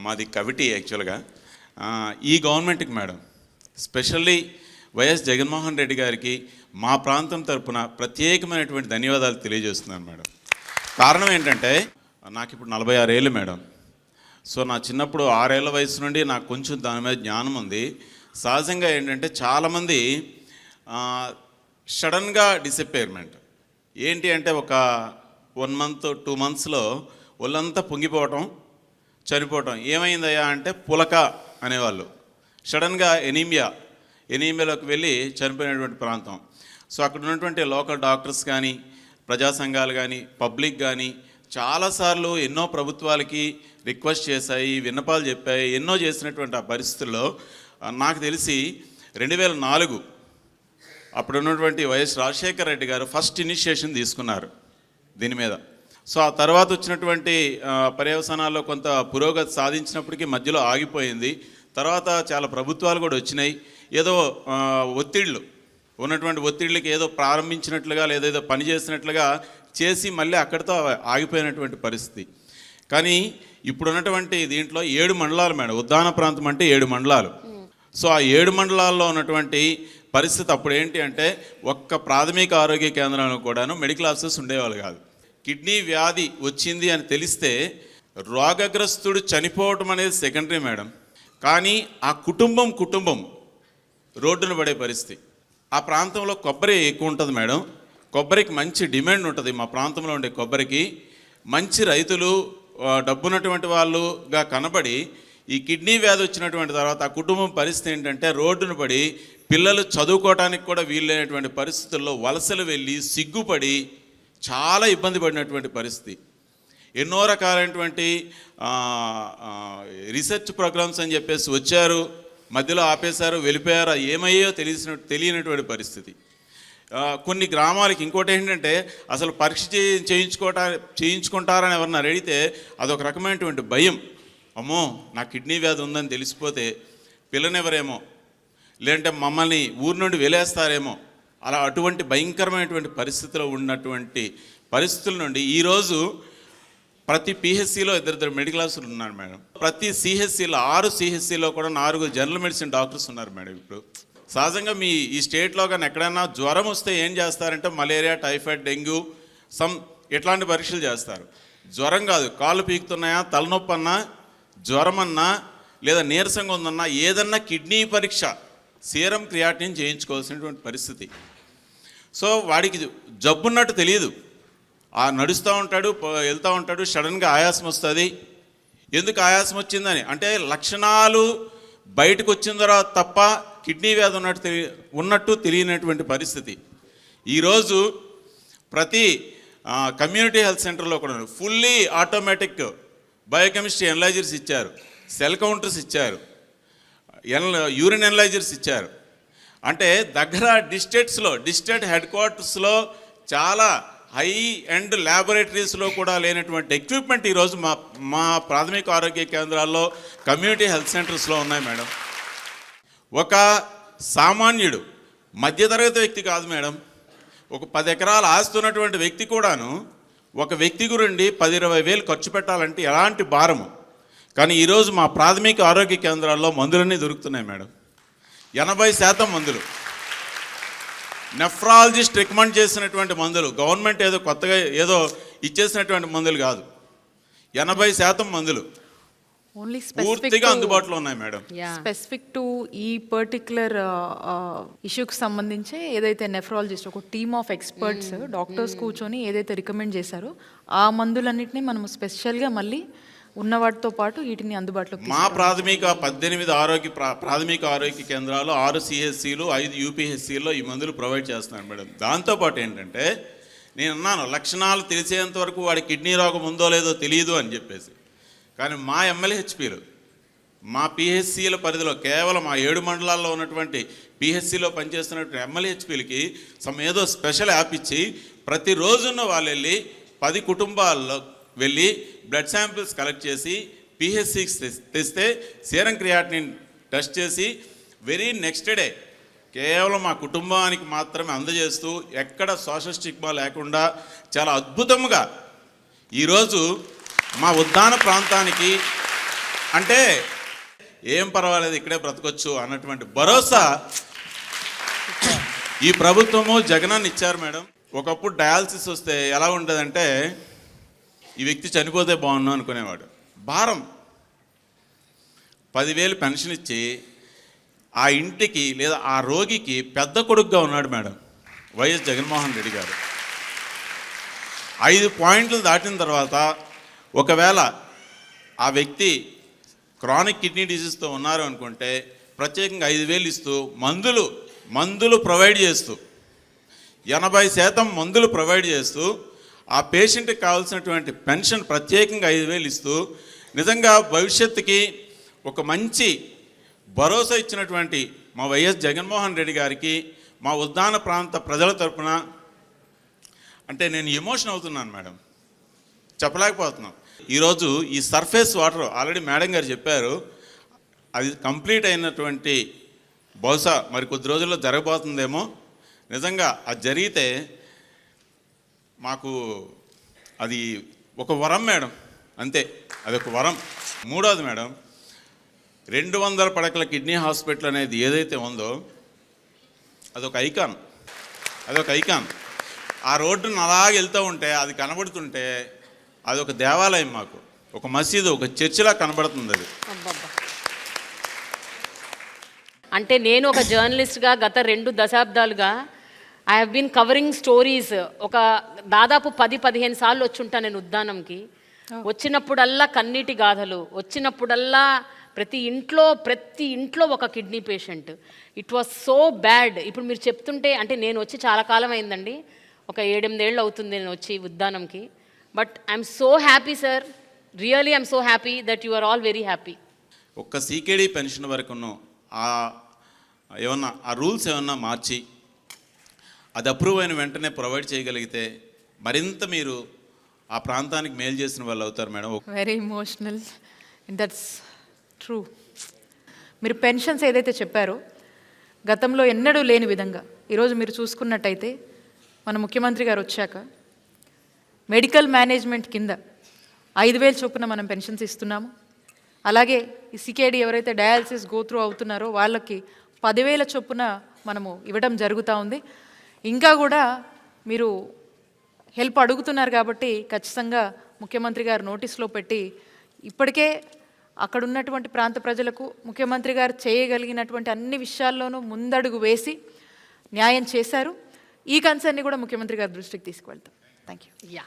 మాది కవిటి యాక్చువల్గా. ఈ గవర్నమెంట్కి madam, specially YS Jaganmohan Reddy గారికి మా ప్రాంతం తరపున ప్రత్యేకమైనటువంటి ధన్యవాదాలు తెలియజేస్తున్నాను మేడం. కారణం ఏంటంటే నాకు ఇప్పుడు 46 ఏళ్ళు మేడం. సో నా చిన్నప్పుడు 6 ఏళ్ల వయసు నుండి నాకు కొంచెం దాని మీద జ్ఞానం ఉంది. సహజంగా ఏంటంటే చాలామంది సడన్గా డిసప్పేర్మెంట్ ఏంటి అంటే ఒక 1 మంత్ 2 మంత్స్లో ఒళ్ళంతా పొంగిపోవటం, చనిపోవటం. ఏమైందయ్యా అంటే పులక అనేవాళ్ళు. సడన్గా ఎనీమియాలోకి వెళ్ళి చనిపోయినటువంటి ప్రాంతం. సో అక్కడ ఉన్నటువంటి లోకల్ డాక్టర్స్ కానీ, ప్రజా సంఘాలు కానీ, పబ్లిక్ కానీ చాలాసార్లు ఎన్నో ప్రభుత్వాలకి రిక్వెస్ట్ చేశాయి, విన్నపాలు చెప్పాయి, ఎన్నో చేసినటువంటి ఆ పరిస్థితుల్లో నాకు తెలిసి 2004 అప్పుడు ఉన్నటువంటి వైఎస్ రాజశేఖర రెడ్డి గారు ఫస్ట్ ఇనిషియేషన్ తీసుకున్నారు దీని మీద. సో ఆ తర్వాత వచ్చినటువంటి పర్యవసానాల్లో కొంత పురోగతి సాధించినప్పటికీ మధ్యలో ఆగిపోయింది. తర్వాత చాలా ప్రభుత్వాలు కూడా వచ్చినాయి. ఏదో ఉన్నటువంటి ఒత్తిళ్ళకి ఏదో ప్రారంభించినట్లుగా లేదేదో పని చేసినట్లుగా చేసి మళ్ళీ అక్కడితో ఆగిపోయినటువంటి పరిస్థితి. కానీ ఇప్పుడున్నటువంటి దీంట్లో 7 మండలాలు మేడం. ఉద్దాన ప్రాంతం అంటే 7 మండలాలు. సో ఆ 7 మండలాల్లో ఉన్నటువంటి పరిస్థితి అప్పుడు ఏంటి అంటే ఒక్క ప్రాథమిక ఆరోగ్య కేంద్రంలో కూడాను మెడికల్ ఆఫీసర్స్ ఉండేవాళ్ళు కాదు. కిడ్నీ వ్యాధి వచ్చింది అని తెలిస్తే రోగగ్రస్తుడు చనిపోవటం అనేది సెకండరీ మేడం. కానీ ఆ కుటుంబం రోడ్డున పడే పరిస్థితి. ఆ ప్రాంతంలో కొబ్బరి ఎక్కువ ఉంటుంది మేడం. కొబ్బరికి మంచి డిమాండ్ ఉంటుంది. మా ప్రాంతంలో ఉండే కొబ్బరికి మంచి రైతులు, డబ్బున్నటువంటి వాళ్ళుగా కనబడి ఈ కిడ్నీ వ్యాధి వచ్చినటువంటి తర్వాత ఆ కుటుంబం పరిస్థితి ఏంటంటే రోడ్డును పడి పిల్లలు చదువుకోవడానికి కూడా వీలైనటువంటి పరిస్థితుల్లో వలసలు వెళ్ళి సిగ్గుపడి చాలా ఇబ్బంది పడినటువంటి పరిస్థితి. ఎన్నో రకాలైనటువంటి రీసెర్చ్ ప్రోగ్రామ్స్ అని చెప్పేసి వచ్చారు, మధ్యలో ఆపేశారు, వెళ్ళిపోయారు. ఏమయ్యో తెలియనటువంటి పరిస్థితి. కొన్ని గ్రామాలకి ఇంకోటి ఏంటంటే అసలు పరీక్ష చేయించుకుంటారని ఎవరన్నా అడిగితే అదొక రకమైనటువంటి భయం. అమ్మో నా కిడ్నీ వ్యాధి ఉందని తెలిసిపోతే పిల్లనెవరేమో, లేదంటే మమ్మల్ని ఊరి నుండి వెలేస్తారేమో, అలా అటువంటి భయంకరమైనటువంటి పరిస్థితిలో ఉన్నటువంటి పరిస్థితుల నుండి ఈరోజు ప్రతి పిహెచ్సిలో 2 మెడికల్ ఆఫీసర్లు ఉన్నారు మేడం. ప్రతి సిహెచ్సిలో 6 సిహెచ్సిలో కూడా 4 జనరల్ మెడిసిన్ డాక్టర్స్ ఉన్నారు మేడం. ఇప్పుడు సహజంగా మీ ఈ స్టేట్లో కానీ ఎక్కడైనా జ్వరం వస్తే ఏం చేస్తారంటే మలేరియా, టైఫాయిడ్, డెంగ్యూ ఇట్లాంటి పరీక్షలు చేస్తారు. జ్వరం కాదు, కాళ్ళు పీకుతున్నాయా, తలనొప్పి అన్నా, జ్వరం అన్నా, లేదా నీరసంగా ఉందన్నా, ఏదన్నా కిడ్నీ పరీక్ష, సీరం క్రియాటినిన్ చేయించుకోవాల్సినటువంటి పరిస్థితి. సో వాడికి జబ్బున్నట్టు తెలియదు, నడుస్తూ ఉంటాడు, వెళ్తూ ఉంటాడు, సడన్గా ఆయాసం వస్తుంది. ఎందుకు ఆయాసం వచ్చిందని అంటే లక్షణాలు బయటకు వచ్చిన తర్వాత తప్ప కిడ్నీ వ్యాధి ఉన్నట్టు తెలియనటువంటి పరిస్థితి. ఈరోజు ప్రతి కమ్యూనిటీ హెల్త్ సెంటర్లో కూడా ఫుల్లీ ఆటోమేటిక్ బయోకెమిస్ట్రీ ఎనలైజర్స్ ఇచ్చారు, సెల్ కౌంటర్స్ ఇచ్చారు, యూరిన్ ఎనలైజర్స్ ఇచ్చారు. అంటే దగ్గర డిస్ట్రిక్ట్ హెడ్ క్వార్టర్స్లో చాలా హై అండ్ ల్యాబొరేటరీస్లో కూడా లేనటువంటి ఎక్విప్మెంట్ ఈరోజు మా ప్రాథమిక ఆరోగ్య కేంద్రాల్లో, కమ్యూనిటీ హెల్త్ సెంటర్స్లో ఉన్నాయి మేడం. ఒక సామాన్యుడు, మధ్యతరగతి వ్యక్తి కాదు మేడం, ఒక 10 ఎకరాల ఆస్తి ఉన్నటువంటి వ్యక్తి కూడాను ఒక వ్యక్తి గురించి 10-20 వేలు ఖర్చు పెట్టాలంటే ఎలాంటి భారము. కానీ ఈరోజు మా ప్రాథమిక ఆరోగ్య కేంద్రాల్లో మందులన్నీ దొరుకుతున్నాయి మేడం. 80% మందులు నెఫ్రాలజిస్ట్ రికమెండ్ చేసినటువంటి మందులు, గవర్నమెంట్ ఏదో కొత్తగా ఏదో ఇచ్చేసినటువంటి మందులు కాదు. 80% మందులు పూర్తిగా అందుబాటులో ఉన్నాయి మేడం. స్పెసిఫిక్ టు ఈ పర్టికులర్ ఇష్యూకి సంబంధించి ఏదైతే నెఫ్రాలజిస్ట్ ఒక టీమ్ ఆఫ్ ఎక్స్పర్ట్స్ డాక్టర్స్ కూర్చొని ఏదైతే రికమెండ్ చేశారో ఆ మందులన్నింటినీ మనం స్పెషల్గా మళ్ళీ ఉన్న వాటితో పాటు వీటిని అందుబాటులో మా ప్రాథమిక 18 ప్రాథమిక ఆరోగ్య కేంద్రాలు, 6 సిహెచ్సిలు, 5 యూపీహెచ్సిల్లో ఈ మందులు ప్రొవైడ్ చేస్తున్నాను మేడం. దాంతోపాటు ఏంటంటే నేను అన్నాను లక్షణాలు తెలిసేంత వరకు వాడి కిడ్నీ రోగం ఉందో లేదో తెలియదు అని చెప్పేసి. కానీ మా ఎమ్మెల్యేహెచ్పీలు, మా పిహెచ్సిల పరిధిలో కేవలం ఆ 7 మండలాల్లో ఉన్నటువంటి పిహెచ్సిలో పనిచేస్తున్నటువంటి ఎమ్మెల్యేహెచ్పీలకి ఏదో స్పెషల్ యాప్ ఇచ్చి ప్రతిరోజున్న వాళ్ళు వెళ్ళి 10 కుటుంబాల్లో వెళ్ళి బ్లడ్ శాంపిల్స్ కలెక్ట్ చేసి పిహెచ్సికి తెస్తే సీరం క్రియాటినిన్ టెస్ట్ చేసి వెరీ నెక్స్ట్ డే కేవలం మా కుటుంబానికి మాత్రమే అందజేస్తూ ఎక్కడ సోషల్ స్టిగ్మా లేకుండా చాలా అద్భుతంగా ఈరోజు మా ఉద్దాన ప్రాంతానికి అంటే ఏం పర్వాలేదు ఇక్కడే బ్రతకొచ్చు అన్నటువంటి భరోసా ఈ ప్రభుత్వము జగనన్న ఇచ్చారు మేడం. ఒకప్పుడు డయాలసిస్ వస్తే ఎలా ఉండదంటే ఈ వ్యక్తి చనిపోతే బాగున్నాను అనుకునేవాడు. భారం 10,000 పెన్షన్ ఇచ్చి ఆ ఇంటికి లేదా ఆ రోగికి పెద్ద కొడుకుగా ఉన్నాడు మేడం వైఎస్ జగన్మోహన్ రెడ్డి గారు. 5 పాయింట్లు దాటిన తర్వాత ఒకవేళ ఆ వ్యక్తి క్రానిక్ కిడ్నీ డిసీజ్తో ఉన్నారు అనుకుంటే ప్రత్యేకంగా 5,000 ఇస్తూ మందులు ప్రొవైడ్ చేస్తూ 80% మందులు ప్రొవైడ్ చేస్తూ ఆ పేషెంట్కి కావాల్సినటువంటి పెన్షన్ ప్రత్యేకంగా 5,000 ఇస్తూ నిజంగా భవిష్యత్తుకి ఒక మంచి భరోసా ఇచ్చినటువంటి మా వైఎస్ జగన్మోహన్ రెడ్డి గారికి మా ఉద్దాన ప్రాంత ప్రజల తరపున అంటే నేను ఎమోషన్ అవుతున్నాను మేడం, చెప్పలేకపోతున్నాను. ఈరోజు ఈ సర్ఫేస్ వాటర్ ఆల్రెడీ మేడం గారు చెప్పారు, అది కంప్లీట్ అయినటువంటి బహుశా మరి కొద్ది రోజుల్లో జరగబోతుందేమో. నిజంగా అది జరిగితే మాకు అది ఒక వరం మేడం, అంతే, అది ఒక వరం. మూడోది మేడం, 200 పడకల కిడ్నీ హాస్పిటల్ అనేది ఏదైతే ఉందో అదొక ఐకాన్. ఆ రోడ్డును అలాగే వెళ్తూ ఉంటే అది కనబడుతుంటే అది ఒక దేవాలయం, మాకు ఒక మసీదు, ఒక చర్చిలా కనబడుతుంది అది. అంటే నేను ఒక జర్నలిస్ట్గా గత 2 దశాబ్దాలుగా I have been covering stories. ఒక దాదాపు 10-15 సార్లు వచ్చి ఉంటాను నేను ఉద్దానంకి. వచ్చినప్పుడల్లా కన్నీటి గాథలు, వచ్చినప్పుడల్లా ప్రతి ఇంట్లో ఒక kidney patient. It was so bad. ఇప్పుడు మీరు చెప్తుంటే అంటే నేను వచ్చి చాలా కాలం అయిందండి, ఒక 7-8 ఏళ్ళు అవుతుంది నేను వచ్చి ఉద్దానంకి. But I'm so happy sir, really I'm so happy that you are all very happy. ఒక్క సీకేడీ పెన్షన్ వరకును ఏమన్నా ఆ రూల్స్ ఏమన్నా మార్చి అది అప్రూవ్ అయిన వెంటనే ప్రొవైడ్ చేయగలిగితే మరింత మీరు ఆ ప్రాంతానికి మేలు చేసిన వాళ్ళు అవుతారు madam. Very emotional, that's true. మీరు పెన్షన్స్ ఏదైతే చెప్పారో గతంలో ఎన్నడూ లేని విధంగా ఈరోజు మీరు చూసుకున్నట్టయితే మన ముఖ్యమంత్రి గారు వచ్చాక మెడికల్ మేనేజ్మెంట్ కింద 5,000 చొప్పున మనం పెన్షన్స్ ఇస్తున్నాము. అలాగే ఈ సికేడి ఎవరైతే డయాలసిస్ గోత్రూ అవుతున్నారో వాళ్ళకి 10,000 చొప్పున మనము ఇవ్వడం జరుగుతూ ఉంది. ఇంకా కూడా మీరు హెల్ప్ అడుగుతున్నారు కాబట్టి ఖచ్చితంగా ముఖ్యమంత్రి గారు నోటీస్లో పెట్టి ఇప్పటికే అక్కడ ఉన్నటువంటి ప్రాంత ప్రజలకు ముఖ్యమంత్రి గారు చేయగలిగినటువంటి అన్ని విషయాల్లోనూ ముందడుగు వేసి న్యాయం చేశారు. ఈ కన్సర్న్ని కూడా ముఖ్యమంత్రి గారి దృష్టికి తీసుకువెళ్తాం. Thank you. యా.